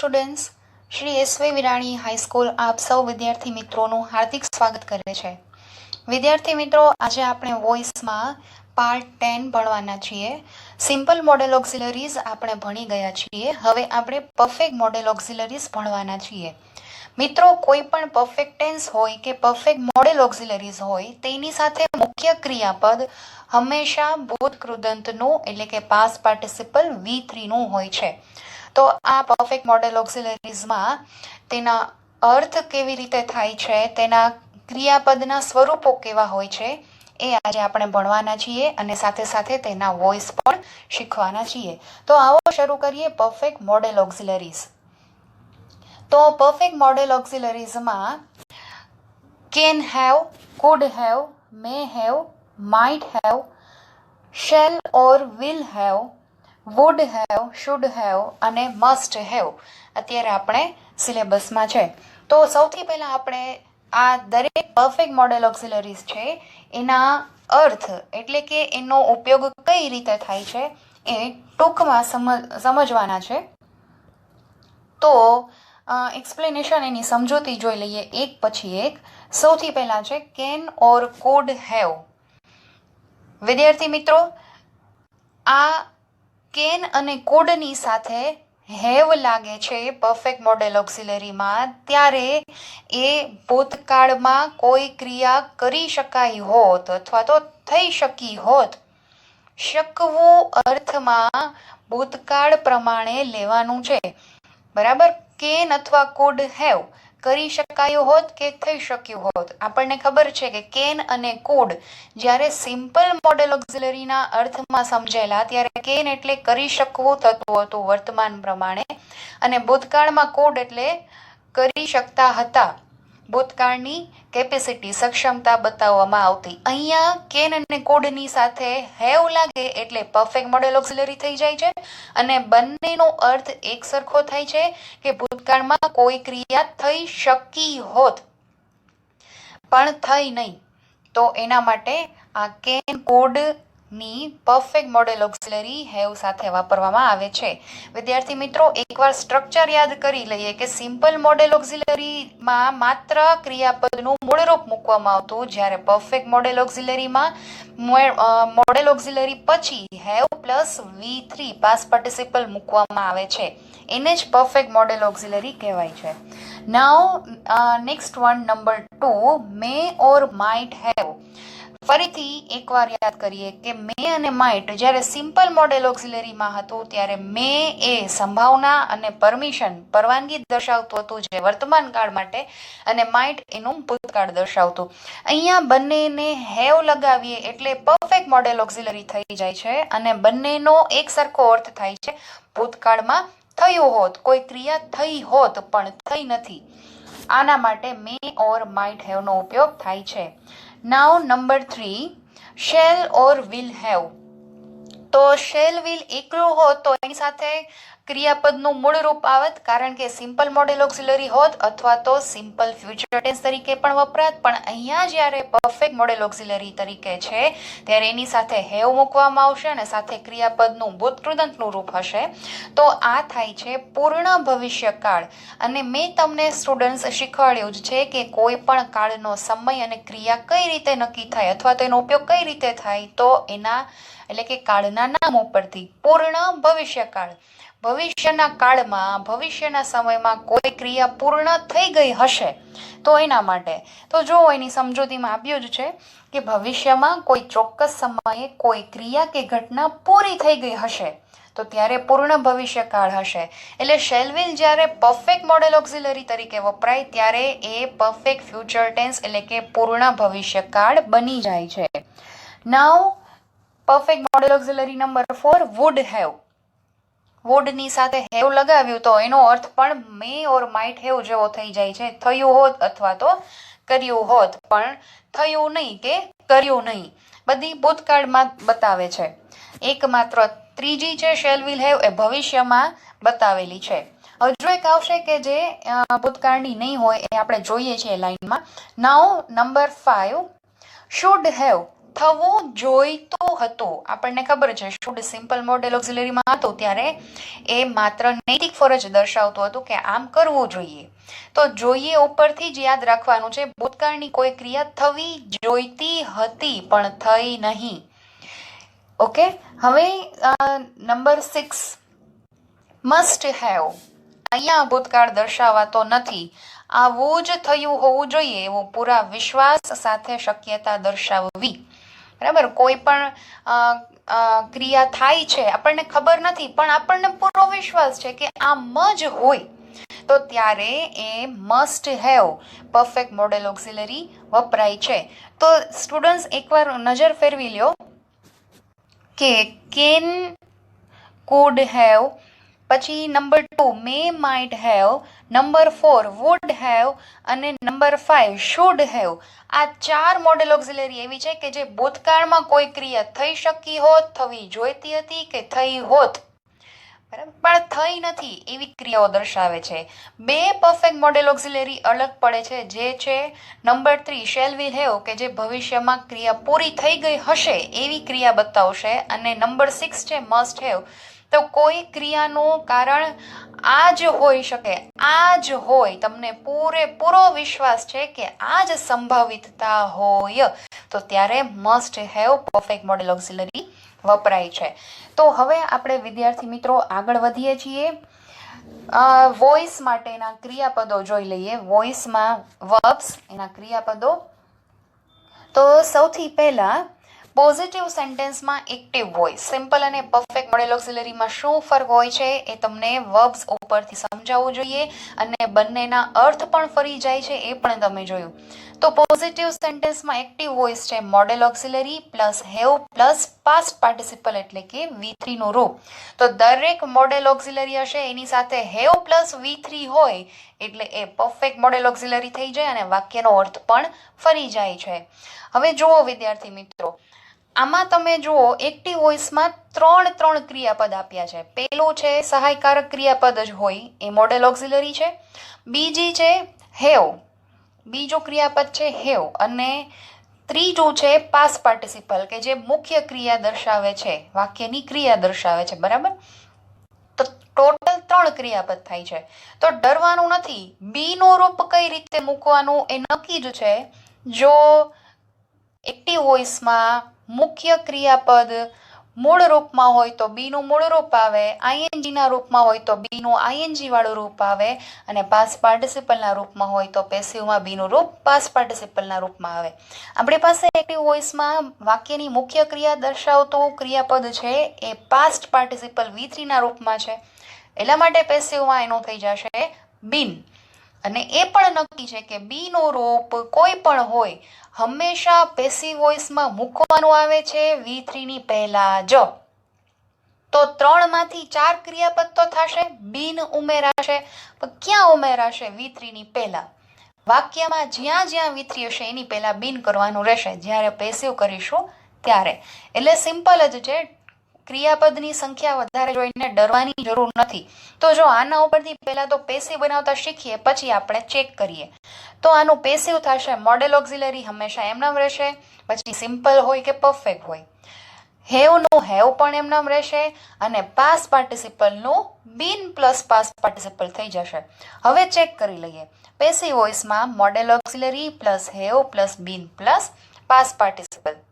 Students, Shri એસ.વાય. Virani high school આપ સૌ વિદ્યાર્થી મિત્રોનું હાર્દિક સ્વાગત કરે છે. વિદ્યાર્થી મિત્રો, આજે આપણે વોઇસમાં પાર્ટ 10 ભણવાના છીએ. સિમ્પલ મોડેલ ઓક્સિલરીઝ આપણે ભણી ગયા છીએ. હવે આપણે પરફેક્ટ મોડેલ ઓક્સિલરીઝ ભણવાના છીએ. મિત્રો, કોઈ પણ પરફેક્ટ ટેન્સ હોય કે પરફેક્ટ મોડેલ ઓક્સિલરીઝ હોય તેની સાથે મુખ્ય ક્રિયાપદ હંમેશા ભૂત કૃદંતનું એટલે કે પાસ્ટ પાર્ટિસિપલ V3 નું હોય છે. તો આ પરફેક્ટ મોડેલ ઓક્સિલરીઝમાં તેના અર્થ કેવી રીતે થાય છે, તેના ક્રિયાપદના સ્વરૂપો કેવા હોય છે એ આજે આપણે ભણવાના છીએ અને સાથે સાથે તેના વોઇસ પણ શીખવાના છીએ. તો આવો શરૂ કરીએ પરફેક્ટ મોડેલ ઓક્સિલરીઝ. તો પરફેક્ટ મોડેલ ઓક્સિલરીઝમાં can have, could have, may have, might have, shall or will have, would have, should have અને મસ્ટ હેવ અત્યારે આપણે સિલેબસમાં છે. તો સૌથી પહેલાં આપણે આ દરેક પરફેક્ટ મોડેલ ઓક્સિલરીઝ છે એના અર્થ એટલે કે એનો ઉપયોગ કઈ રીતે થાય છે એ ટૂંકમાં સમજવાના છે. તો એક્સપ્લેનેશન એની સમજૂતી જોઈ લઈએ એક પછી એક. સૌથી પહેલાં છે કેન ઓર કુડ હેવ. વિદ્યાર્થી મિત્રો, આ કેન અને કુડની સાથે હેવ લાગે છે પરફેક્ટ મોડેલ ઓક્સિલરીમાં ત્યારે એ ભૂતકાળમાં કોઈ ક્રિયા કરી શકાઈ હોત અથવા તો થઈ શકી હોત. શકવું અર્થમાં ભૂતકાળ પ્રમાણે લેવાનું છે. બરાબર. કેન અથવા કુડ હેવ કરી શકાયું હોત કે થઈ શક્યું હોત. આપણને ખબર છે કે કેન અને કુડ જ્યારે સિમ્પલ મોડેલ ઓક્સિલરીના અર્થમાં સમજેલા ત્યારે કેન એટલે કરી શકવું થતું હતું વર્તમાન પ્રમાણે અને ભૂતકાળમાં કુડ એટલે કરી શકતા હતા. ભૂતકાળની કેપેસિટી સક્ષમતા બતાવવામાં આવતી. અહીંયા કેન અને કુડની સાથે હેવ લાગે એટલે પરફેક્ટ મોડેલ ઓક્સિલરી થઈ જાય છે અને બંનેનો અર્થ એક સરખો થાય છે કે ભૂતકાળમાં કોઈ ક્રિયા થઈ શકી હોત પણ થઈ નહીં. તો એના માટે આ કેન કુડ ની પરફેક્ટ મોડેલ ઓક્સિલરી હેવ સાથે વાપરવામાં આવે છે. વિદ્યાર્થી મિત્રો, એકવાર સ્ટ્રક્ચર યાદ કરી લઈએ કે સિમ્પલ મોડેલ ઓક્સિલરીમાં માત્ર ક્રિયાપદનું મૂળરૂપ મૂકવામાં આવતું, જ્યારે પરફેક્ટ મોડેલ ઓક્સિલરીમાં મોડેલ ઓક્સિલરી પછી have plus V3 past participle મૂકવામાં આવે છે. એને જ પરફેક્ટ મોડેલ ઓક્સિલરી કહેવાય છે. Now next one, number 2, may or might have. ફરીથી એકવાર યાદ કરીએ કે મે અને માઇટ જ્યારે સિમ્પલ મોડેલ ઓક્સિલરીમાં હતું ત્યારે મે એ સંભાવના અને પરવાનગી દર્શાવતું હતું જે વર્તમાન કાળ માટે અને માઇટ એનું ભૂતકાળ દર્શાવતું. અહીંયા બંનેને હેવ લગાવીએ એટલે પરફેક્ટ મોડેલ ઓક્સિલરી થઈ જાય છે અને બંનેનો એક સરખો અર્થ થાય છે ભૂતકાળમાં થયું હોત, કોઈ ક્રિયા થઈ હોત પણ થઈ નથી. આના માટે મે ઓર માઇટ હેવ નો ઉપયોગ થાય છે. Now number 3, shall or will have. તો શેલ વિલ એકલું હોત તો એની સાથે ક્રિયાપદનું મૂળ રૂપ આવત કારણ કે સિમ્પલ મોડેલ ઓક્સિલરી હોત અથવા તો સિમ્પલ ફ્યુચર ટેન્સ તરીકે પણ વપરાત. પણ અહીંયા જ્યારે પરફેક્ટ મોડેલ ઓક્સિલરી તરીકે છે ત્યારે એની સાથે હેવ મૂકવામાં આવશે અને સાથે ક્રિયાપદનું ભૂતકૃદંતનું રૂપ હશે. તો આ થાય છે પૂર્ણ ભવિષ્યકાળ. અને મેં તમને સ્ટુડન્ટ્સ શીખવાડ્યું જ છે કે કોઈ પણ કાળનો સમય અને ક્રિયા કઈ રીતે નક્કી થાય અથવા તો એનો ઉપયોગ કઈ રીતે થાય તો એના એટલે કે કાળના નામ ઉપરથી. પૂર્ણ ભવિષ્યકાળ, ભવિષ્યના કાળમાં ભવિષ્યના સમયમાં કોઈ ક્રિયા પૂર્ણ થઈ ગઈ હશે તો એના માટે. તો જો એની સમજૂતીમાં આપ્યું જ છે કે ભવિષ્યમાં કોઈ ચોક્કસ સમયે કોઈ ક્રિયા કે ઘટના પૂરી થઈ ગઈ હશે તો ત્યારે પૂર્ણ ભવિષ્યકાળ હશે. એટલે શેલ વિલ જ્યારે પરફેક્ટ મોડેલ ઓક્સિલરી તરીકે વપરાય ત્યારે એ પરફેક્ટ ફ્યુચર ટેન્સ એટલે કે પૂર્ણ ભવિષ્યકાળ બની જાય છે. Now perfect modal auxiliary number 4, would have. વુડની સાથે હેવ લગાવ્યું તો એનો અર્થ પણ મે ઓર માઇટ હેવ જેવો થઈ જાય છે. થયું હોત અથવા તો કર્યું હોત પણ થયું નહીં કે કર્યું નહીં. બધી ભૂતકાળમાં બતાવે છે. એકમાત્ર ત્રીજી છે શેલ વિલ હેવ એ ભવિષ્યમાં બતાવેલી છે. હજુ એક આવશે કે જે ભૂતકાળની નહીં હોય એ આપણે જોઈએ છીએ લાઈનમાં. નાઉ નંબર 5, શુડ હેવ. થવું જોઈતું હતું. આપણને ખબર છે શુડ સિમ્પલ મોડેલ ઓક્સિલરીમાં હતું ત્યારે એ માત્ર નૈતિક ફરજ દર્શાવતું હતું કે આમ કરવું જોઈએ. તો જોઈએ ઉપરથી જ યાદ રાખવાનું છે, ભૂતકાળની કોઈ ક્રિયા થવી જોઈતી હતી પણ થઈ નહીં. ઓકે, હવે નંબર 6 મસ્ટ હેવ. અહીંયા ભૂતકાળ દર્શાવાતો નથી. આવું જ થયું હોવું જોઈએ એવું પૂરા વિશ્વાસ સાથે શક્યતા દર્શાવવી. બરાબર, કોઈ પણ ક્રિયા થાય છે, આપણને ખબર નથી પણ આપણને પૂરો વિશ્વાસ છે કે આમ જ હોય, તો ત્યારે એ must have perfect modal auxiliary વપરાય છે. તો સ્ટુડન્ટ્સ એકવાર નજર ફેરવી લ્યો કે કેન, કુડ હેવ, પછી number 2 may might have, number 4 would have અને નંબર 5 શુડ હેવ. આ 4 મોડેલ ઓક્સિલરી એવી છે કે જે ભૂતકાળમાં કોઈ ક્રિયા થઈ શકી હોત, થવી જોઈતી હતી કે થઈ હોત, બરાબર, પણ થઈ નથી એવી ક્રિયાઓ દર્શાવે છે. 2 પરફેક્ટ મોડેલ ઓક્સિલરી અલગ પડે છે, જે છે નંબર 3 શેલ વિલ હેવ કે જે ભવિષ્યમાં ક્રિયા પૂરી થઈ ગઈ હશે એવી ક્રિયા બતાવશે, અને નંબર 6 છે મસ્ટ હેવ, તો કોઈ ક્રિયાનું કારણ આ જ હોઈ શકે, આ જ હોય, તમને પૂરેપૂરો વિશ્વાસ છે કે આ જ સંભવિતતા હોય, તો ત્યારે must have perfect modal auxiliary વપરાય છે. તો હવે આપણે વિદ્યાર્થી મિત્રો આગળ વધીએ છીએ. વોઇસ માટેના ક્રિયાપદો જોઈ લઈએ. વોઇસમાં વર્બ્સ, એના ક્રિયાપદો. તો સૌથી પહેલા પોઝિટિવ સેન્ટેન્સમાં એક્ટિવ વોઇસ. સિમ્પલ અને પરફેક્ટ મોડેલ ઓક્સિલરીમાં શું ફરક હોય છે એ તમને વર્બ્સ ઉપરથી સમજાવવું જોઈએ, અને બંનેના અર્થ પણ ફરી જાય છે એ પણ તમે જોયું. તો પોઝિટિવ સેન્ટેન્સમાં એક્ટિવ વોઇસ છે modal auxiliary plus have plus past participle એટલે કે V3 નું રૂપ. તો દરેક મોડેલ ઓક્સિલરી હશે એની સાથે હેવ પ્લસ V3 હોય એટલે એ પરફેક્ટ મોડેલ ઓક્સિલરી થઈ જાય અને વાક્યનો અર્થ પણ ફરી જાય છે. હવે જુઓ વિદ્યાર્થી મિત્રો, આમાં તમે જુઓ એક્ટિવ વોઇસમાં 3 ક્રિયાપદ આપ્યા છે. પેલું છે સહાયકારક ક્રિયાપદ જ હોય એ મોડેલ ઓક્સિલરી છે. બીજી છે હેવ, બીજું ક્રિયાપદ છે હેવ, અને ત્રીજું છે પાસ્ટ પાર્ટિસિપલ કે જે મુખ્ય ક્રિયા દર્શાવે છે, વાક્યની ક્રિયા દર્શાવે છે. બરાબર, તો ટોટલ 3 ક્રિયાપદ થાય છે. તો ડરવાનું નથી. બી નું રૂપ કઈ રીતે મૂકવાનું એ નક્કી જ છે. જો એક્ટિવ વોઇસમાં મુખ્ય ક્રિયાપદ મૂળ રૂપમાં હોય તો બી નું મૂળ રૂપ આવે, આઈએનજી ના રૂપમાં હોય તો બી નું આઈએનજી વાળું રૂપ આવે, અને પાસ્ટ પાર્ટિસિપલના રૂપમાં હોય તો પેસિવમાં બી નું રૂપ પાસ્ટ પાર્ટિસિપલના રૂપમાં આવે. આપણી પાસે એક્ટિવ વોઇસમાં વાક્યની મુખ્ય ક્રિયા દર્શાવતું ક્રિયાપદ છે એ પાસ્ટ પાર્ટિસિપલ V3 ના રૂપમાં છે, એટલા માટે પેસિવમાં એનું થઈ જશે બીન. અને એ પણ નક્કી છે કે બી નું રૂપ કોઈ પણ હોય હંમેશા પેસિવ વોઇસમાં મૂકવાનું આવે છે V3 ની પહેલા જ. તો 3 માંથી 4 ક્રિયાપદ તો થશે, બીન ઉમેરાશે, પણ ક્યાં ઉમેરાશે? V3 ની પહેલા. વાક્યમાં જ્યાં જ્યાં V3 હશે એની પહેલા બીન કરવાનું રહેશે જ્યારે પેસિવ કરીશું ત્યારે. એટલે સિમ્પલ જ છે, ક્રિયાપદની સંખ્યા વધારે જોઈને ડરવાની જરૂર નથી. તો જો આના ઉપરથી પહેલા તો પેસિવ બનાવતા શીખીએ પછી આપણે ચેક કરીએ. તો આનું પેસિવ થશે મોડેલ ઓક્સિલરી હંમેશા એમનામ રહેશે, પછી સિમ્પલ હોય કે પરફેક્ટ હોય. હેવ નું હેવ પણ એમનામ રહેશે, અને પાસ્ટ પાર્ટિસિપલનું બીન પ્લસ પાસ્ટ પાર્ટિસિપલ થઈ જશે. હવે ચેક કરી લઈએ. પેસિવ વોઇસમાં modal auxiliary plus have plus been plus past participle.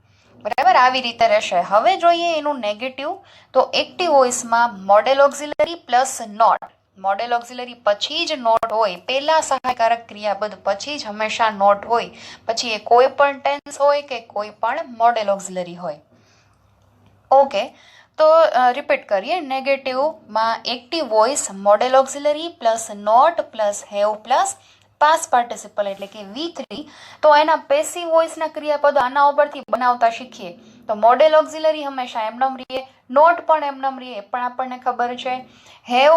બરાબર, આવી રીતે રહેશે. હવે જોઈએ એનું નેગેટિવ. તો એક્ટિવ વોઇસમાં modal auxiliary plus not. Modal auxiliary પછી જ નોટ હોય, પહેલા સહાયકારક ક્રિયાપદ પછી જ હંમેશા નોટ હોય, પછી એ કોઈ પણ ટેન્સ હોય કે કોઈ પણ મોડેલ ઓક્સિલરી હોય. ઓકે, તો રિપીટ કરીએ. નેગેટિવમાં active voice modal auxiliary plus not plus have plus past participle એટલે કે V3. તો એના પેસિવ વોઇસના ક્રિયાપદો આના ઉપરથી બનાવતા શીખીએ. તો મોડેલ ઓક્સિલરી હંમેશા એમનામ રહીએ, નોટ પણ એમનામ રહીએ એ પણ આપણને ખબર છે, હેવ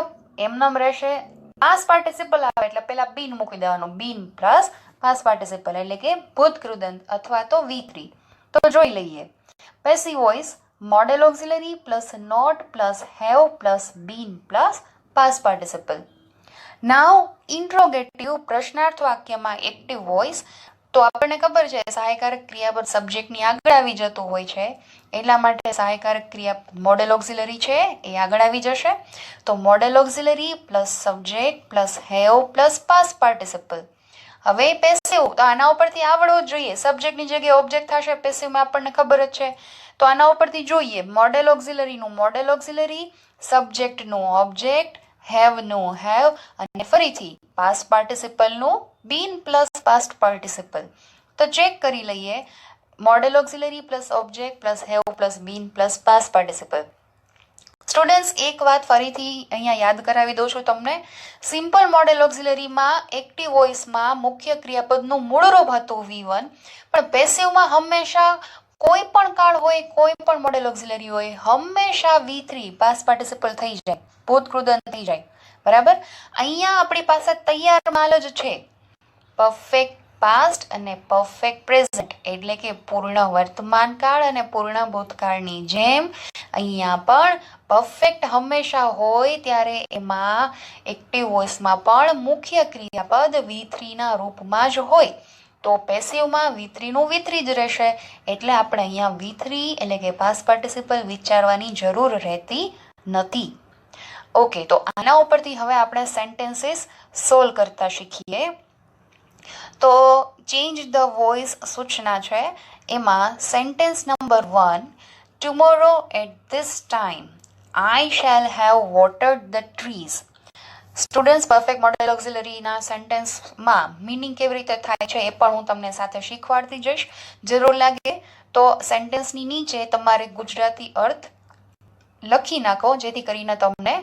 એમનામ રહેશે, પાસ્ટ પાર્ટિસિપલ આવે એટલે પહેલા બીન મૂકી દેવાનું, બીન પ્લસ પાસ્ટ પાર્ટિસિપલ એટલે કે ભૂત કૃદંત અથવા તો V3. તો જોઈ લઈએ. Passive voice modal auxiliary plus not plus have plus been plus past participle. Now interrogative પ્રશ્નાર્થ વાક્યમાં એક્ટિવ વોઇસ. તો આપણને ખબર છે સહાયકારક ક્રિયાપદ સબ્જેક્ટની આગળ આવી જતું હોય છે, એટલા માટે સહાયકારક ક્રિયા મોડેલ ઓક્ઝિલરી છે એ આગળ આવી જશે. તો modal auxiliary plus subject plus have plus past participle. હવે પેસિવ, તો આના ઉપરથી આવડવું જ જોઈએ. સબ્જેક્ટની જગ્યાએ ઓબ્જેક્ટ થશે, પેસિવમાં આપણને ખબર જ છે. તો આના ઉપરથી જોઈએ મોડેલ ઓક્ઝિલરીનું મોડેલ ઓક્ઝિલરી, સબ્જેક્ટનું ઓબ્જેક્ટ, હેવનું હેવ, અને ફરીથી પાસ્ટ પાર્ટિસિપલનું બીન પ્લસ પાસ્ટ પાર્ટિસિપલ. તો ચેક કરી લઈએ modal auxiliary plus object plus have plus been plus past participle. Students, એક વાત ફરીથી અહીંયા યાદ કરાવી દઉં છું તમને. સિમ્પલ મોડેલ ઓક્ઝિલરીમાં એક્ટિવ વોઇસમાં મુખ્ય ક્રિયાપદનું મૂળરૂપ હતું V1, પણ પેસિવમાં હંમેશા કોઈ પણ કાળ હોય, કોઈ પણ મોડેલ ઓક્ઝિલરી હોય, હંમેશા V3 પાસ્ટ પાર્ટિસિપલ થઈ જાય, ભૂતકૃદંત થઈ જાય. બરાબર? અહીંયા આપણી પાસે તૈયાર માલ જ છે, પરફેક્ટ પાસ્ટ અને પરફેક્ટ પ્રેઝન્ટ, એટલે કે પૂર્ણ વર્તમાન કાળ અને પૂર્ણ ભૂતકાળની જેમ અહીંયા પણ પરફેક્ટ હંમેશા હોય ત્યારે એમાં એક્ટિવ વોઇસમાં પણ મુખ્ય ક્રિયાપદ V3 ના રૂપમાં જ હોય. તો પેસિવમાં V3 નું V3 જ રહેશે, એટલે આપણે અહીંયા V3 એટલે કે પાસ્ટ પાર્ટિસિપલ વિચારવાની જરૂર રહેતી નથી. ઓકે, તો આના ઉપરથી હવે આપણે સેન્ટેન્સીસ સોલ્વ કરતા શીખીએ. તો ચેન્જ ધ વોઇસ સૂચના છે, એમાં sentence number 1, tomorrow at this time I shall have watered the trees. Students, perfect modal ઓક્ઝિલરીના સેન્ટેન્સમાં મિનિંગ કેવી રીતે થાય છે એ પણ હું તમને સાથે શીખવાડતી જઈશ. જરૂર લાગે તો સેન્ટેન્સની નીચે તમારે ગુજરાતી અર્થ લખી નાખો, જેથી કરીને તમને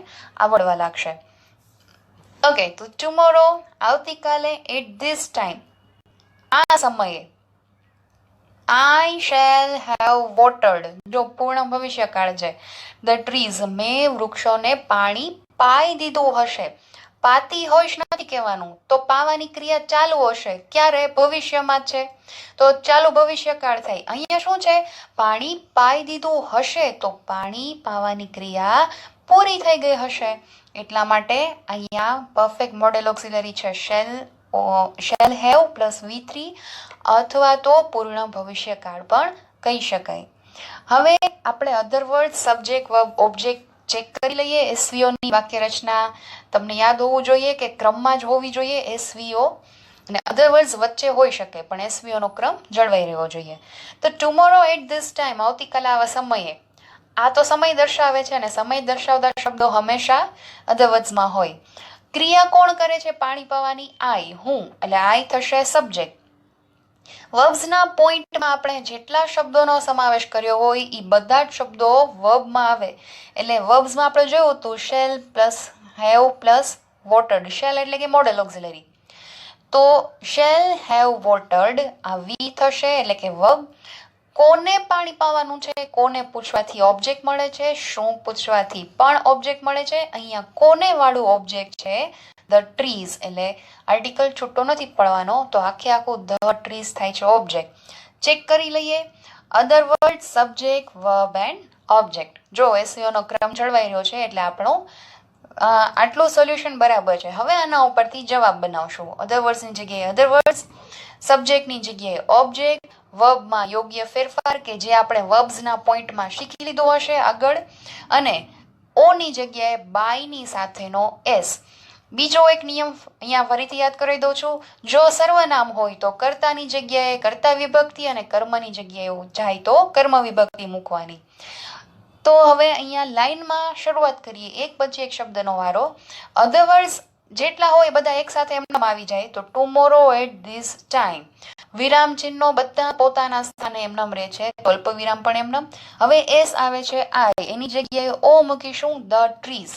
આવડવા લાગશે. ઓકે, તો ટુમોરો આવતીકાલે એટ ધીસ ટાઈમ આ સમયે, આઈ શેલ હેવ વોટર્ડ, જો પૂર્ણ ભવિષ્યકાળ છે, ધ ટ્રીઝ મેં વૃક્ષોને પાણી પાઈ દીધું હશે. પાતી હોઈશ નથી કહેવાનું, તો પાવાની ક્રિયા ચાલુ હશે. ક્યારે? ભવિષ્યમાં છે, તો ચાલુ ભવિષ્યકાળ થાય. અહીંયા શું છે? પાણી પાઈ દીધું હશે, તો પાણી પાવાની ક્રિયા પૂરી થઈ ગઈ હશે. એટલા માટે અહીંયા પરફેક્ટ મોડેલ ઓક્ઝિલરી છે શેલ હેવ પ્લસ V3, અથવા તો પૂર્ણ ભવિષ્યકાળ પણ કહી શકાય. હવે આપણે અધર word, subject, verb, object check કરી લઈએ. એસવીઓની વાક્ય રચના તમને યાદ હોવું જોઈએ કે ક્રમમાં જ હોવી જોઈએ. એસવીઓ અને અધર વર્ડ્સ વચ્ચે હોઈ શકે, પણ એસવીઓનો ક્રમ જળવાઈ રહેવો જોઈએ. તો ટુમોરો એટ ધીસ ટાઈમ, આવતીકાલે આવા સમયે, આ તો સમય દર્શાવે છે, અને સમય દર્શાવતા શબ્દો હંમેશા અધર વર્ડ્સમાં હોય. ક્રિયા કોણ કરે છે પાણી પાવાની? આઈ, હું, એટલે આઈ થશે સબ્જેક્ટ. વર્બ્સના પોઈન્ટમાં આપણે જેટલા શબ્દોનો સમાવેશ કર્યો હોય એ બધા જ શબ્દો વર્બમાં આવે. એટલે વર્બ્સમાં આપણે જોયું હતું shall plus have plus watered. Shall એટલે કે મોડેલ ઓક્ઝિલરી, તો શેલ હેવ વોટર્ડ આ વી થશે, એટલે કે વર્બ. કોને પાણી પાવાનું છે? કોને પૂછવાથી ઓબ્જેક્ટ મળે છે, શું પૂછવાથી પણ ઓબ્જેક્ટ મળે છે. અહીંયા કોને વાળું ઓબ્જેક્ટ છે ધ ટ્રીઝ, એટલે આર્ટિકલ છૂટો નથી પડવાનો, તો આખે આખું ધ ટ્રીઝ થાય છે ઓબ્જેક્ટ. ચેક કરી લઈએ અધર word, subject, verb and object. જો એસવીઓનો ક્રમ જળવાઈ રહ્યો છે, એટલે આપણું આટલું સોલ્યુશન બરાબર છે. હવે આના ઉપરથી જવાબ બનાવશું. અધર વર્ડ્સની જગ્યાએ અધર વર્ડ્સ, સબ્જેક્ટની જગ્યાએ ઓબ્જેક્ટ, વર્બમાં યોગ્ય ફેરફાર કે જે આપણે વર્બ્સના પોઈન્ટમાં શીખી લીધું હશે આગળ, અને ઓની જગ્યાએ બાયની સાથેનો એસ. બીજો એક નિયમ અહીંયા ફરીથી યાદ કરી દઉં છું. જો સર્વનામ હોય તો કર્તાની જગ્યાએ કર્તા વિભક્તિ અને કર્મની જગ્યાએ જાય તો કર્મ વિભક્તિ મૂકવાની. તો હવે અહીંયા લાઈનમાં શરૂઆત કરીએ, એક પછી એક શબ્દનો વારો. અધર વર્ડ્સ જેટલા હોય બધા એક સાથે એમનામ આવી જાય. તો ટુમોરો એટ ધીસ ટાઈમ, વિરામ ચિહ્નો બધા પોતાના સ્થાને એમનામ રહે છે, અલ્પ વિરામ પણ એમનામ. હવે એસ આવે છે આઈ, એની જગ્યાએ ઓ મૂકીશું ધ ટ્રીઝ.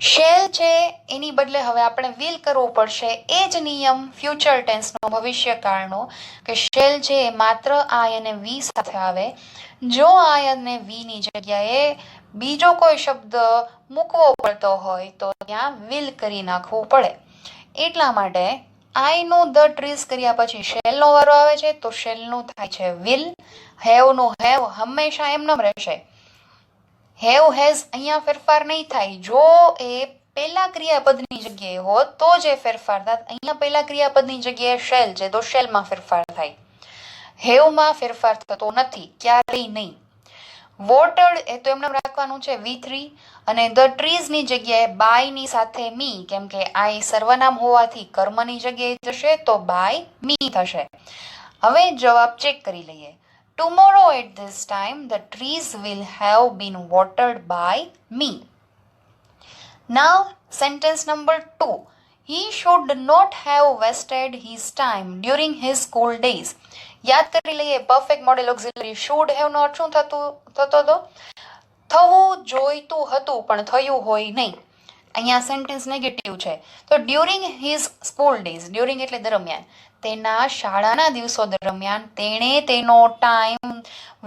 શેલ છે એની બદલે હવે આપણે વિલ કરવું પડશે. એ જ નિયમ ફ્યુચર ટેન્સનો, ભવિષ્યકાળનો, કે શેલ છે એ માત્ર આઈ અને વી સાથે આવે. જો આઈ અને વી ની જગ્યાએ બીજો કોઈ શબ્દ મૂકવો પડતો હોય તો ત્યાં વિલ કરી નાખવું પડે. એટલા માટે આઈ નું ધ ટ્રીઝ કર્યા પછી શેલનો વારો આવે છે, તો શેલનું થાય છે વિલ. હેવ નું હેવ હંમેશા એમનેમ રહેશે. હેવ હેઝ અહીંયા ફેરફાર નહીં થાય. જો એ પહેલા ક્રિયાપદની જગ્યાએ હોત તો જે ફેરફાર થાય, અહીંયા પહેલા ક્રિયાપદની જગ્યાએ શેલ છે તો શેલમાં ફેરફાર થાય. હેવમાં ફેરફાર થતો નથી, ક્યારેય નહીં. વોટર્ડ એ તો એમને રાખવાનું છે V3 અને ધ ટ્રીઝની જગ્યાએ બાય ની સાથે મી, કેમ કે આ સર્વનામ હોવાથી કર્મની જગ્યાએ જશે તો બાય મી થશે. હવે જવાબ ચેક કરી લઈએ. Tomorrow at this time the trees will have been watered by me. Now sentence number 2. He should not have wasted his time during his school days. યાદ કરી લઈએ, perfect modal auxiliary should have નો શું થતો હતો? થવું જોઈતું હતું પણ થયું હોય નહીં. અહીંયા સેન્ટેન્સ નેગેટિવ છે. તો during his school days, during એટલે દરમિયાન, તેના શાળાના દિવસો દરમિયાન તેણે તેનો ટાઈમ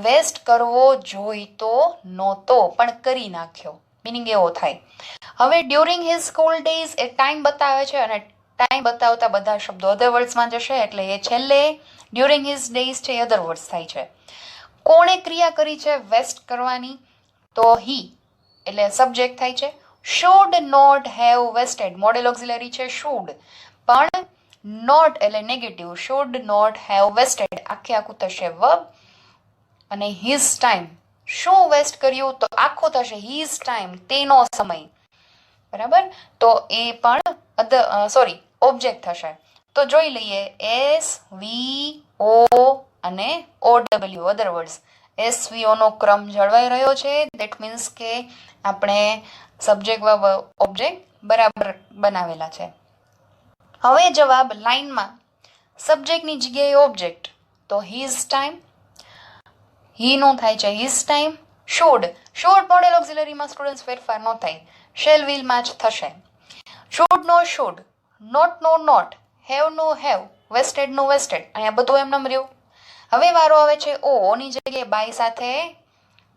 વેસ્ટ કરવો જોઈતો નહોતો પણ કરી નાખ્યો. મિનિંગ એવો થાય. હવે ડ્યુરિંગ હિઝ સ્કૂલ ડેઝ એ ટાઈમ બતાવે છે અને ટાઈમ બતાવતા બધા શબ્દો અધર વર્ડ્સમાં જશે એટલે એ છેલ્લે ડ્યુરિંગ હિઝ ડેઝ છે એ અધર વર્ડ્સ થાય છે. કોણે ક્રિયા કરી છે વેસ્ટ કરવાની? તો હી એટલે સબ્જેક્ટ થાય છે. Should not have wasted, modal auxiliary છે શુડ, પણ નોટ એટલે negative. Should not have wasted આખે આખું થશે વર્બ અને હિઝ ટાઈમ શું વેસ્ટ કર્યું તો આખું થશે હિઝ ટાઈમ, તેનો સમય. બરાબર, તો એ પણ ઓબ્જેક્ટ થશે. તો જોઈ લઈએ SVO અને OW અધર વર્ડ્સ. SVO નો ક્રમ જળવાઈ રહ્યો છે, દેટ મીન્સ કે આપણે સબ્જેક્ટ વર્બ ઓબ્જેક્ટ બરાબર બનાવેલા છે. હવે જવાબ લાઈનમાં સબ્જેક્ટની જગ્યાએ ઓબ્જેક્ટ, તો હિઝ ટાઈમ, હી નું થાય છે હિઝ ટાઈમ. શુડ મોડેલ ઓક્ઝિલરીમાં સ્ટુડન્ટ્સ ફેરફાર ન થાય, શેલ વિલ માં જ થશે. શુડ નો શુડ, નોટ નો નોટ, હેવ નું હેવ, વેસ્ટેડ નું વેસ્ટેડ, અહીંયા બધું એમ રહ્યું. હવે વારો આવે છે ઓ ની જગ્યાએ બાય સાથે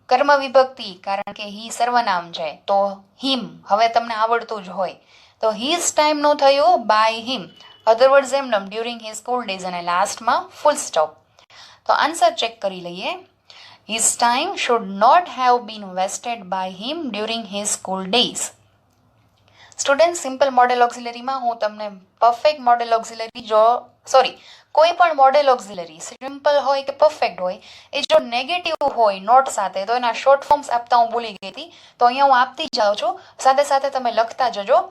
કર્મ વિભક્તિ, કારણ કે હી સર્વનામ છે તો હિમ. હવે તમને આવડતું જ હોય તો હિઝ ટાઈમ નું થયું બાય હિમ. અધર વર્ડ્સ એમનેમ ડ્યુરિંગ હિઝ સ્કૂલ ડેઝ અને લાસ્ટમાં ફૂલ સ્ટોપ. તો આન્સર ચેક કરી લઈએ. His time should not have been wasted by him during his school days. Student, simple modal ઓક્ઝિલરીમાં હું તમને પરફેક્ટ મોડેલ ઓક્ઝિલરી કોઈ પણ મોડેલ ઓક્ઝિલરી સિમ્પલ હોય કે પરફેક્ટ હોય એ જો નેગેટિવ હોય નોટ સાથે તો એના શોર્ટ ફોર્મ્સ આપતા હું ભૂલી ગઈ હતી, તો અહીંયા હું આપતી જાઉં છું, સાથે સાથે તમે લખતા જજો.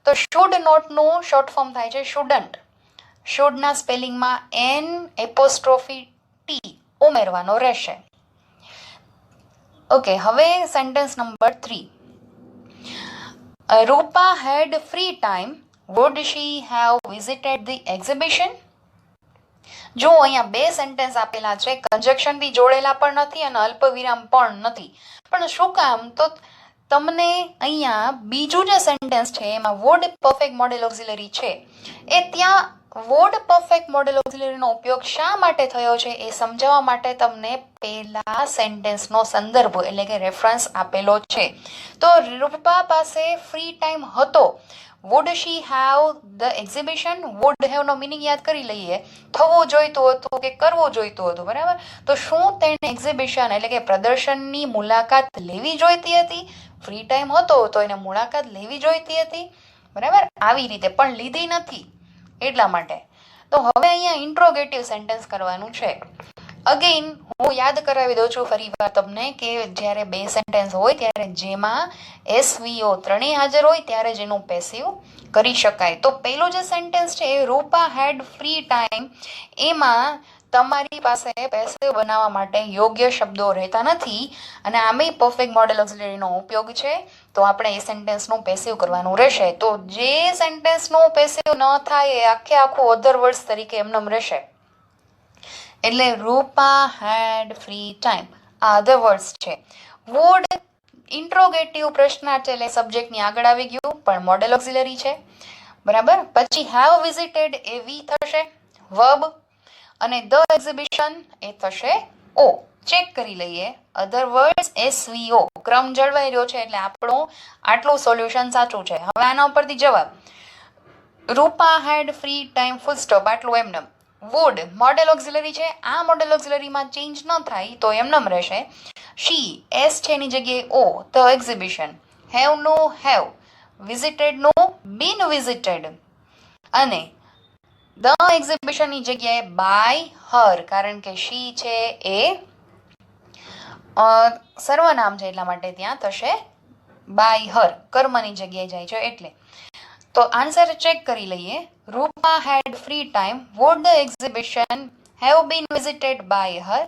તો શુડ નોટનું શોર્ટ ફોર્મ થાય છે શુડન્ટ. શુડના સ્પેલિંગમાં N' ઉમેરવાનો રહેશે. ઓકે, હવે sentence number 3. Rupa had free time. Would she have visited the exhibition? જો અહીંયા બે સેન્ટેન્સ આપેલા છે, કન્જક્શન થી જોડેલા પણ નથી અને અલ્પવિરામ પણ નથી. પણ શું કામ? તો તમને અહીંયા બીજું જે સેન્ટેન્સ છે એમાં વુડ પરફેક્ટ મોડેલ ઓક્ઝિલરી છે એ ત્યાં વુડ પરફેક્ટ મોડેલ ઓક્ઝિલરીનો ઉપયોગ શા માટે થયો છે એ સમજાવવા માટે તમને પહેલા સેન્ટેન્સનો સંદર્ભ એટલે કે રેફરન્સ આપેલો છે. તો રૂપા પાસે ફ્રી ટાઈમ હતો. Would she have the exhibition, would have નો મિનિંગ યાદ કરી લઈએ. થવું જોઈતું હતું કે કરવું જોઈતું હતું, બરાબર. તો શું તેને એક્ઝિબિશન એટલે કે પ્રદર્શનની મુલાકાત લેવી જોઈતી હતી? ફ્રી ટાઈમ હતો તો એને મુલાકાત લેવી જોઈતી હતી, બરાબર. આવી રીતે પણ લીધી નથી એટલા માટે. તો હવે અહીંયા ઇન્ટ્રોગેટિવ સેન્ટેન્સ કરવાનું છે. અગેઇન હું યાદ કરાવી દઉં છું ફરી વાર તમને કે જ્યારે બે સેન્ટેન્સ હોય ત્યારે જેમાં SVO ત્રણેય હાજર હોય ત્યારે જ એનું પેસિવ કરી શકાય. તો પહેલો જે સેન્ટેન્સ છે એ રૂપા હેડ ફ્રી ટાઈમ, એમાં તમારી પાસે પેસિવ બનાવવા માટે યોગ્ય શબ્દો રહેતા નથી અને આમે પરફેક્ટ મોડેલ ઓક્ઝિલરીનો ઉપયોગ છે, તો આપણે એ સેન્ટેન્સનું પેસિવ કરવાનું રહેશે. તો જે સેન્ટેન્સનું પેસિવ ન થાય એ આખે આખું અધર વર્ડ્સ તરીકે એમનેમ રહેશે. એટલે રૂપા હેડ ફ્રી ટાઈમ આ અધર વર્ડ્સ છે. વુડ ઇન્ટ્રોગેટિવ પ્રશ્નાર્થ એટલે સબ્જેક્ટની આગળ આવી ગયું પણ મોડેલ ઓક્ઝિલરી છે, બરાબર. પછી હેવ વિઝિટેડ એ વી થશે વર્બ અને ધ એક્ઝિબિશન એ થશે ઓ. ચેક કરી લઈએ. અધર વર્ડ્સ SVO ક્રમ જળવાઈ રહ્યો છે એટલે આપણું આટલું સોલ્યુશન સાચું છે. હવે આના ઉપરથી જવાબ રૂપા had free time full stop આટલું એમનેમ. વુડ મોડેલ ઓક્ઝિલરી છે, આ મોડેલ ઓક્ઝિલરીમાં ચેન્જ ન થાય તો એમનેમ રહેશે. શી S છે એની જગ્યાએ ઓ ધ એક્ઝિબિશન. હેવ નું હેવ, વિઝિટેડનું બીન વિઝિટેડ અને ધ એક્ઝિબિશનની જગ્યાએ બાય હર, કારણ કે શી છે એ સર્વનામ છે એટલા માટે ત્યાં થશે બાય હર, કર્મની જગ્યાએ જાય છે એટલે. તો આન્સર ચેક કરી લઈએ. Rupa had free time, would the exhibition have been visited by her.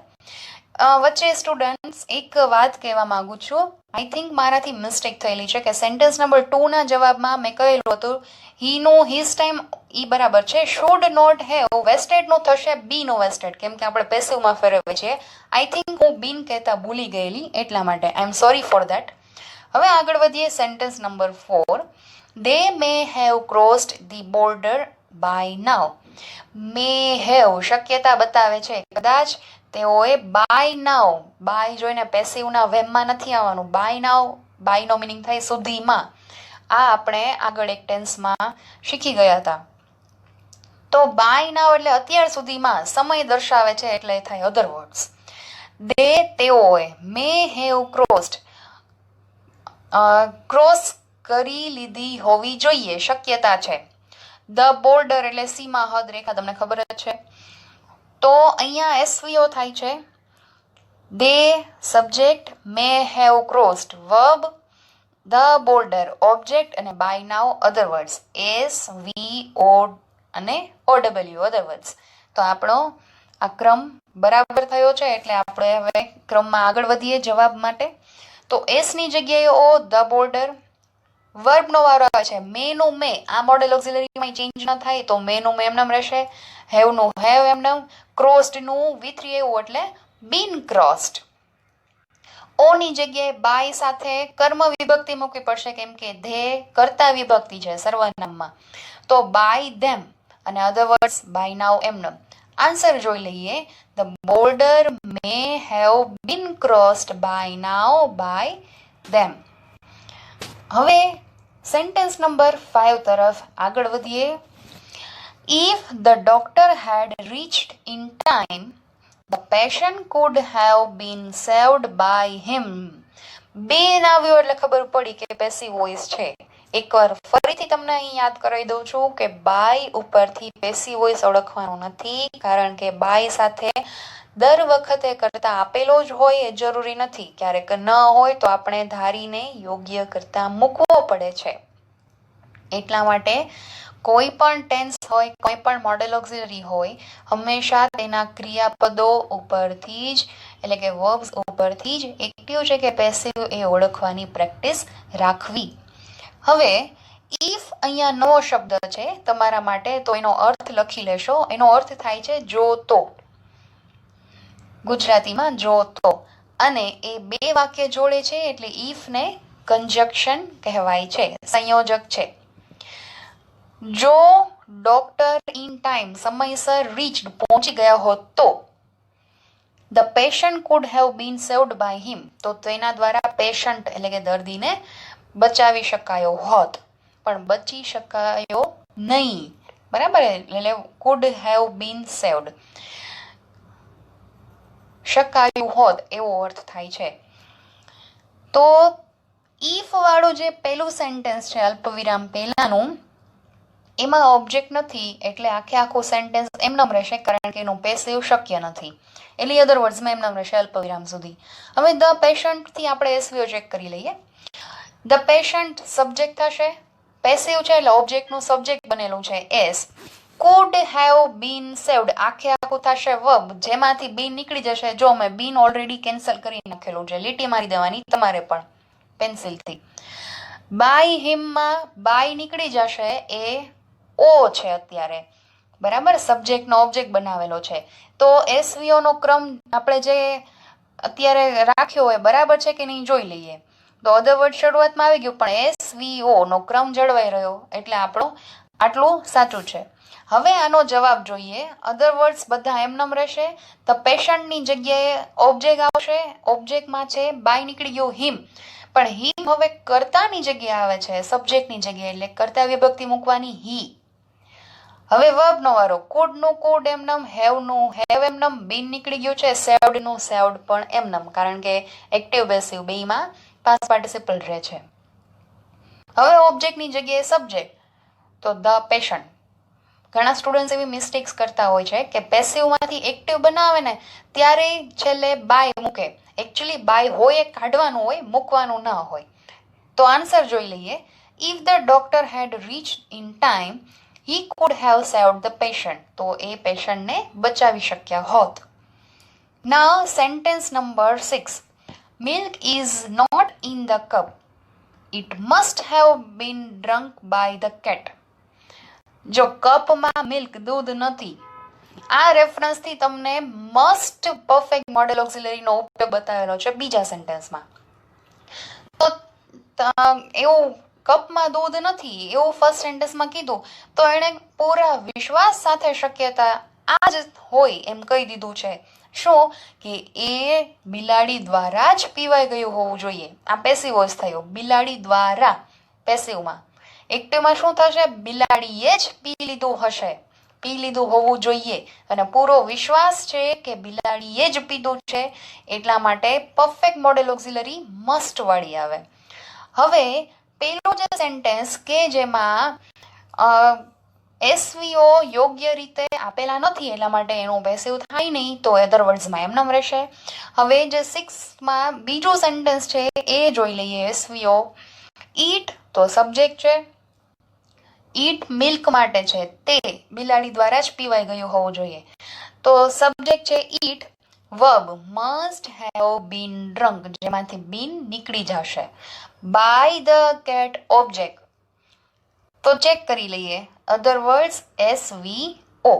વચ્ચે સ્ટુડન્ટ્સ એક વાત કહેવા માંગુ છું. આઈ થિંક મારાથી મિસ્ટેક થયેલી છે કે સેન્ટેન્સ નંબર 2 ના જવાબમાં મેં કહેલું હતું હીનું હિઝ ટાઈમ, ઈ બરાબર છે. શુડ નોટ હેવ વેસ્ટેડ નું થશે બીન વેસ્ટેડ, કેમ કે આપણે પેસિવમાં ફેરવીએ છીએ. આઈ થિંક હું બીન કહેતા ભૂલી ગયેલી એટલા માટે આઈ એમ સોરી ફોર ધેટ. હવે આગળ વધીએ. Sentence number 4. They may have crossed the border by now. May have શક્યતા બતાવે છે, કદાચ તેઓએ બાય નાવ, બાય જોઈને પેસિવના વેમમાં નથી આવવાનું. બાય નાવ, બાય નો મિનિંગ થાય સુધીમાં. આ આપણે આગળ એક ટેન્સમાં શીખી ગયા હતા. તો બાય નાવ એટલે અત્યાર સુધીમાં, સમય દર્શાવે છે એટલે થાય અધર વર્ડ્સ. દે તેઓએ, મે હેવ ક્રોસ્ડ ક્રોસ કરી લીધી હોવી જોઈએ, શક્યતા છે. ધ બોર્ડર એટલે સીમા, હદ રેખા, તમને ખબર જ છે. તો અહીંયા એસવીઓ થાય છે. They subject, may have crossed verb, the border object અને by now other words, S V O અને ઓડબલ્યુ અધર વર્ડ્સ. તો આપણો આ ક્રમ બરાબર થયો છે એટલે આપણે હવે ક્રમમાં આગળ વધીએ જવાબ માટે. તો એસ ની જગ્યાએ ઓ, ધ બોર્ડર. વર્બ નો વારો આવે છે. મે નું મે, આ મોડેલ ઓક્સિલરીમાં ચેન્જ ન થાય તો મે નું મે એમનેમ રહેશે. હેવ નું હેવ એમનેમ. ક્રોસ્ડ નું V3 એવું એટલે બીન ક્રોસ્ડ. ઓ ની જગ્યાએ બાય સાથે કર્મ વિભક્તિ મૂકવી પડશે, કેમ કે ધે કર્તા વિભક્તિ છે સર્વનામમાં. તો બાય ધેમ અને અધર વર્ડ્સ બાય નાવ એમનેમ. આન્સર જોઈ લઈએ. The border may have been crossed by now by them. હવે સેન્ટેન્સ નંબર 5 તરફ આગળ વધીએ. If the doctor had reached in time, the patient could have been saved by him. બેન આવ્યો એટલે ખબર પડી કે પેસિવ વોઇસ છે. એકવાર ફરીથી તમને અહીં યાદ કરાવી દઉં છું કે બાય ઉપરથી પેસિવ વોઇસ ઓળખવાનું નથી, કારણ કે બાય સાથે દર વખતે કરતા આપેલો જ હોય એ જરૂરી નથી. ક્યારેક ન હોય તો આપણે ધારીને યોગ્ય કરતા મૂકવો પડે છે. એટલા માટે કોઈ પણ ટેન્સ હોય, કોઈ પણ મોડેલ ઓક્સિલરી હોય, હંમેશા તેના ક્રિયાપદો ઉપરથી જ એટલે કે વર્બ્સ ઉપરથી જ એક્ટિવ છે કે પેસિવ એ ઓળખવાની પ્રેક્ટિસ રાખવી. હવે ઇફ અહીંયા નવો શબ્દ છે તમારા માટે, તો એનો અર્થ લખી લેશો. એનો અર્થ થાય છે જો તો, ગુજરાતીમાં જો તો. અને એ બે વાક્ય જોડે છે એટલે ઇફ ને કંજક્શન કહેવાય છે, સંયોજક છે. જો ડોક્ટર ઇન ટાઈમ સમયસર રીચ્ડ પહોંચી ગયા હોત તો the patient could have been saved by him, તો તેના દ્વારા પેશન્ટ એટલે કે દર્દીને બચાવી શકાયો હોત, પણ બચી શકાયો નહીં. બરાબર, એટલે કુડ હેવ બીન સેવ્ડ, શકાયું હોત એવો અર્થ થાય છે. તો ઇફ વાળું જે પહેલું સેન્ટેન્સ છે અલ્પવિરામ પહેલાનું, એમાં ઓબ્જેક્ટ નથી એટલે આખું સેન્ટેન્સ એમનેમ રહેશે, કારણ કે એનું પેસિવ શક્ય નથી. એટલે અધર વર્ડ્સમાં એમનેમ રહેશે અલ્પવિરામ સુધી. હવે ધ પેશન્ટ થી આપણે એસવીઓ ચેક કરી લઈએ. ધ પેશન્ટ સબ્જેક્ટ થશે, પેસિવ છે એટલે ઓબ્જેક્ટનું સબ્જેક્ટ બનેલું છે S. Food have been saved આખું થશે વર્બ, જેમાંથી બીન નીકળી જશે. જો મેં બીન ઓલરેડી કેન્સલ કરી નાખેલું છે, લીટી મારી દેવાની તમારે પણ પેન્સિલથી. બાય હિમમાં બાય નીકળી જશે, એ ઓ છે અત્યારે. બરાબર, સબ્જેક્ટનો ઓબ્જેક્ટ બનાવેલો છે. તો એસવીઓ નો ક્રમ આપણે જે અત્યારે રાખ્યો હોય બરાબર છે કે નહીં જોઈ લઈએ. તો અધર વર્ડ શરૂઆતમાં આવી ગયું, પણ એસવીઓ નો ક્રમ જળવાઈ રહ્યો એટલે આપણું આટલું સાચું છે. હવે આનો જવાબ જોઈએ. અધર વર્ડ્સ બધા એમનેમ રહેશે. ધ પેશન્ટની જગ્યાએ ઓબ્જેક્ટ આવશે, ઓબ્જેક્ટમાં છે બાય નીકળી ગયું હિમ, પણ હિમ હવે કર્તાની જગ્યાએ આવે છે, સબ્જેક્ટની જગ્યાએ, એટલે કર્તા વિભક્તિ મૂકવાની હી. હવે વર્બ નો વારો. કુડ નું કુડ એમનેમ, હેવ નું હેવ એમનેમ, બીન નીકળી ગયું છે, સેવ્ડ નું સેવ્ડ પણ એમનેમ, કારણ કે એક્ટિવ પેસિવ બેયમાં પાસ્ટ પાર્ટિસિપલ રહે છે. હવે ઓબ્જેક્ટની જગ્યાએ સબ્જેક્ટ, તો ધ પેશન્ટ. ઘણા સ્ટુડન્ટ્સ એવી મિસ્ટેક્સ કરતા હોય છે કે પેસિવમાંથી એક્ટિવ બનાવે ને ત્યારે છેલ્લે બાય મૂકે. એકચ્યુઅલી બાય હોય એ કાઢવાનું હોય, મૂકવાનું ન હોય. તો આન્સર જોઈ લઈએ. If the doctor had reach in time he could have saved the patient. તો એ પેશન્ટને બચાવી શક્યા હોત. Now sentence number 6. Milk is not in the cup. It must have been drunk by the cat. જો કપમાં મિલ્ક, દૂધ નથી. આ રેફરન્સથી તમને મસ્ટ પરફેક્ટ મોડેલ ઓક્સિલરીનો ઉપયોગ બતાવેલો છે બીજા સેન્ટેન્સમાં. તો એવું કપમાં દૂધ નથી એવું ફર્સ્ટ સેન્ટેન્સમાં કીધું તો એણે પૂરા વિશ્વાસ સાથે શક્યતા આ જ હોય એમ કહી દીધું છે. શું કે એ બિલાડી દ્વારા જ પીવાઈ ગયું હોવું જોઈએ. આ પેસિવ વોઇસ થયો, બિલાડી દ્વારા. પેસિવમાં. એક્ટિવમાં શું થશે? બિલાડીએ જ પી લીધું હશે, પી લીધું હોવું જોઈએ. અને પૂરો વિશ્વાસ છે કે બિલાડીએ જ પીધું છે, એટલા માટે પરફેક્ટ મોડેલ ઓક્સિલરી મસ્ટ વાળી આવે. હવે પેલું જે સેન્ટેન્સ કે જેમાં એસવીઓ યોગ્ય રીતે આપેલા નથી એટલા માટે એનું પેસિવ થાય નહીં, તો અધર વર્ડ્સમાં એમનેમ રહેશે. હવે જે 6માં બીજું સેન્ટેન્સ છે એ જોઈ લઈએ. એસવીઓ ઈટ તો સબ્જેક્ટ છે, ઈટ મિલ્ક માટે છે, તે બિલાડી દ્વારા જ પીવાઈ ગયું હોવું જોઈએ. તો સબ્જેક્ટ છે it, verb must have been drunk જેમાંથી બીન નીકળી જશે. બાય ધ કેટ ઓબ્જેક્ટ, તો ચેક કરી લઈએ. Other words SVO.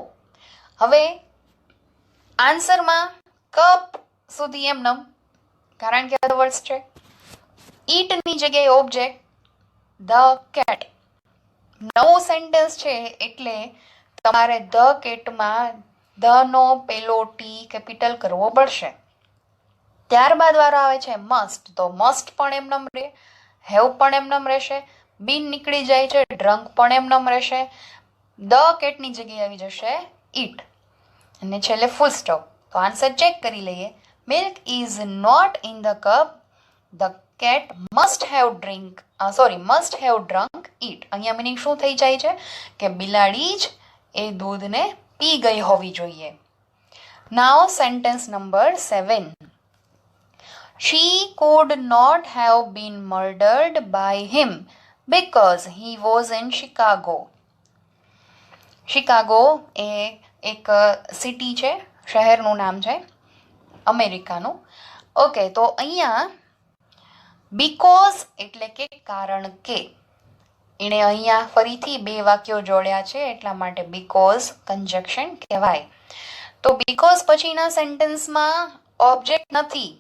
હવે આન્સરમાં કપ સુધી એમનેમ, કારણ કે અધર વર્ડ્સ છે. ઈટની જગ્યાએ ઓબ્જેક્ટ ધ કેટ. નવું સેન્ટેન્સ છે એટલે તમારે ધ કેટમાં ધ નો પેલો ટી કેપિટલ કરવો પડશે. ત્યારબાદ વારો આવે છે મસ્ટ, તો મસ્ટ પણ એમનેમ રહે, હેવ પણ એમનેમ રહેશે, બીન નીકળી જાય છે, ડ્રંક પણ એમનેમ રહેશે. ધ કેટની જગ્યાએ આવી જશે ઈટ અને છેલ્લે ફૂલ સ્ટોપ. તો આન્સર ચેક કરી લઈએ. Milk is not in the cup, the cat must have drunk it. અહીંયા મિનિંગ શું થઈ જાય છે કે બિલાડી જ એ દૂધને પી ગઈ હોવી જોઈએ. નાઉ sentence number 7. She could not have been murdered by him because he was in Chicago. Chicago એ એક સિટી છે, શહેરનું નામ છે અમેરિકાનું. ઓકે, તો અહીંયા બીકોઝ એટલે કે કારણ કે. એણે અહીંયા ફરીથી બે વાક્યો જોડ્યા છે એટલા માટે બીકોઝ કન્જક્શન કહેવાય. તો બીકોઝ પછીના સેન્ટેન્સમાં ઓબ્જેક્ટ નથી,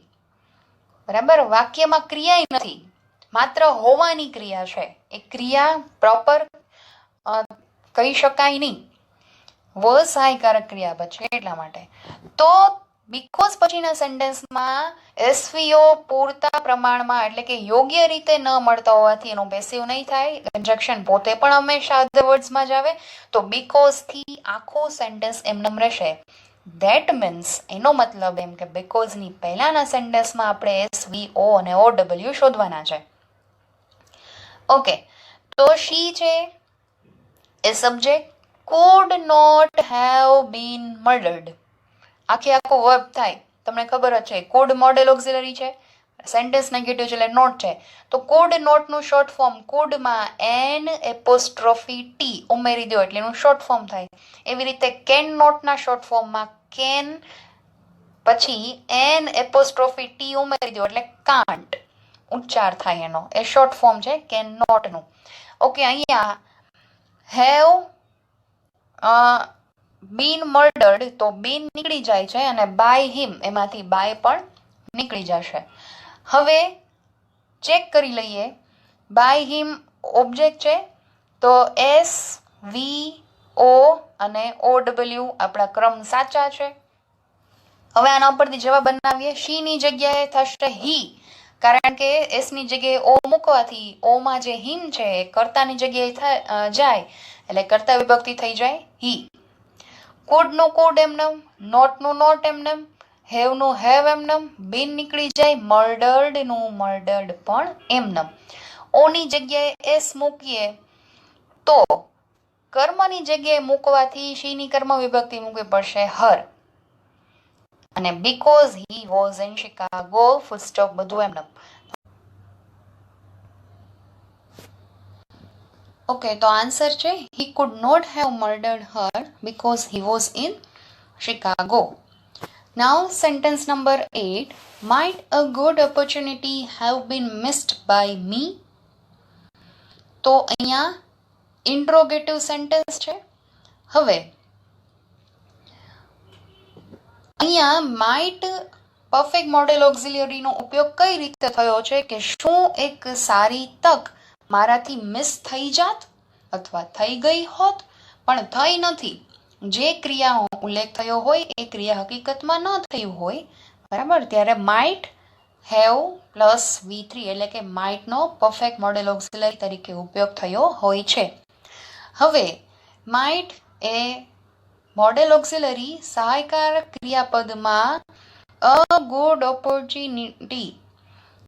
બરાબર, વાક્યમાં ક્રિયા નથી, માત્ર હોવાની ક્રિયા છે. એ ક્રિયા પ્રોપર કહી શકાય નહીં, સહાયકારક ક્રિયા છે એટલા માટે. તો બીકોઝ પછીના સેન્ટેન્સમાં એસવીઓ પૂરતા પ્રમાણમાં એટલે કે યોગ્ય રીતે ન મળતા હોવાથી એનું પેસિવ નહીં થાય. કન્જક્શન પોતે પણ હંમેશા અધર વર્ડ્સમાં જ આવે. તો બીકોઝ થી આખું સેન્ટેન્સ એમનેમ રહેશે. ધેટ મીન્સ એનો મતલબ એમ કે બીકોઝની પહેલાના સેન્ટેન્સમાં આપણે SVO અને OW શોધવાના છે. ઓકે, તો શી છે એ subject, could not have been murdered. આખે આખું વર્બ થાય, તમને ખબર જ છે. could મોડેલ ઓક્સિલરી છે, સેન્ટેન્સ નેગેટિવ છે એટલે નોટ છે. તો could નોટ નું શોર્ટ ફોર્મ, could માં N' ઉમેરી દો એટલે એનું શોર્ટ ફોર્મ થાય. એવી રીતે can નોટ ના શોર્ટ ફોર્મમાં can પછી N' ઉમેરી દો એટલે can't ઉચ્ચાર થાય એનો, એ શોર્ટ ફોર્મ છે can નોટ નું. ઓકે, અહીંયા have બીન મર્ડર્ડ, તો બીન નીકળી જાય છે અને બાય હિમ એમાંથી બાય પણ નીકળી જશે. હવે ચેક કરી લઈએ. બાય હિમ ઓબ્જેક્ટ છે તો SVO અને OW આપણા ક્રમ સાચા છે. હવે આના ઉપરથી જવાબ બનાવીએ. શી ની જગ્યાએ થશે હી, કારણ કે એસ ની જગ્યાએ ઓ મૂકવાથી ઓ માં જે હિમ છે એ કર્તાની જગ્યાએ જાય એટલે કર્તા વિભક્તિ થઈ જાય હી. કુડ નું કુડ એમનેમ, નોટ નું નોટ એમનેમ, હેવ નું હેવ એમનેમ, બીન નીકળી જાય, મર્ડર્ડ નું મર્ડર્ડ પણ એમનેમ. ઓની જગ્યાએ એસ મૂકીએ તો કર્મની જગ્યાએ મૂકવાથી શીની કર્મ વિભક્તિ મૂકવી પડશે હર, અને because he was in Chicago full stop બધું એમને. ઓકે, તો આન્સર છે he could not have murdered her because he was in Chicago. Now sentence number 8, might a good opportunity have been missed by me? તો અહીંયા interrogative sentence છે. હવે અહીંયા might perfect model ઓક્ઝિલરીનો ઉપયોગ કઈ રીતે થયો છે કે શું એક સારી તક મારાથી મિસ થઈ જાત અથવા થઈ ગઈ હોત, પણ થઈ નથી. જે ક્રિયાનો ઉલ્લેખ થયો હોય એ ક્રિયા હકીકતમાં ન થયું હોય, બરાબર, ત્યારે માઇટ હેવ પ્લસ V3 એટલે કે માઇટનો પરફેક્ટ મોડેલ ઓક્ઝિલરી તરીકે ઉપયોગ થયો હોય છે. હવે માઇટ એ મોડેલ ઓક્ઝિલરી સહાયકારક ક્રિયાપદમાં અ ગુડ ઓપોર્ચ્યુનિટી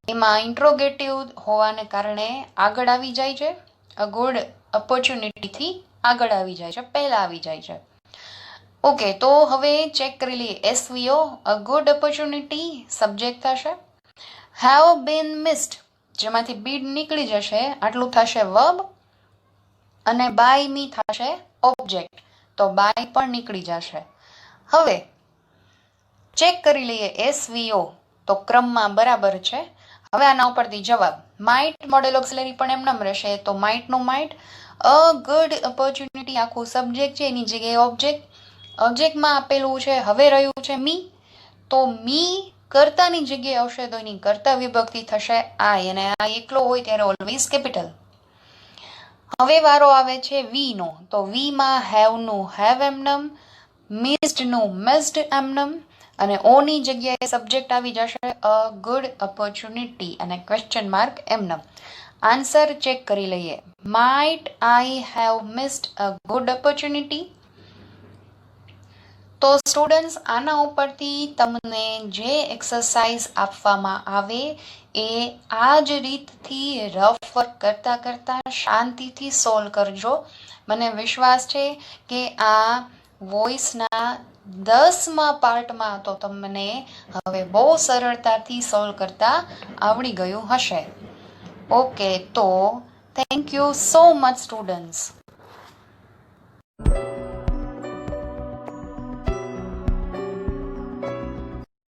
એમાં ઇન્ટ્રોગેટિવ હોવાને કારણે આગળ આવી જાય છે. અ ગુડ ઓપોર્ચ્યુનિટીથી આગળ આવી જાય છે, પહેલા આવી જાય છે. ઓકે, તો હવે ચેક કરી લઈએ. એસવીઓ અ ગુડ ઓપોર્ચ્યુનિટી સબ્જેક્ટ થશે. હેવ બીન મિસ્ડ જેમાંથી બીડ નીકળી જશે, આટલું થશે વર્બ, અને બાય મી થશે ઓબ્જેક્ટ, તો બાય પણ નીકળી જશે. હવે ચેક કરી લઈએ એસવીઓ, તો ક્રમમાં બરાબર છે. હવે આના ઉપરથી જવાબ માઇટ મોડેલ ઓક્સિલરી પણ એમનેમ રહેશે, તો માઇટનું માઇટ, અ ગુડ ઓપોર્ચ્યુનિટી આખું સબ્જેક્ટ છે, એની જગ્યાએ ઓબ્જેક્ટ. ઓબ્જેક્ટમાં આપેલું છે હવે રહ્યું છે મી, તો મી કર્તાની જગ્યાએ આવશે તો એની કર્તા વિભક્તિ થશે આઈ, અને આ એકલો હોય ત્યારે ઓલવેઝ કેપિટલ. હવે વારો આવે છે વી નો, તો વી માં હેવ નું હેવ એમનમ, મિસ્ડ નું મિસ્ડ એમનમ, અને ઓ ની જગ્યાએ સબ્જેક્ટ આવી જશે અ ગુડ ઓપોર્ચ્યુનિટી અને ક્વેશ્ચન માર્ક એમનમ. આન્સર ચેક કરી લઈએ. Might I have missed a good opportunity? તો સ્ટુડન્ટ્સ, આના ઉપરથી તમને જે એક્સરસાઇઝ આપવામાં આવે એ આ જ રીતથી રફ વર્ક કરતાં કરતાં શાંતિથી સોલ્વ કરજો. મને વિશ્વાસ છે કે આ વોઇસના 10મા પાર્ટમાં તો તમને હવે બહુ સરળતાથી સોલ્વ કરતા આવડી ગયું હશે. ઓકે, તો thank you so much students.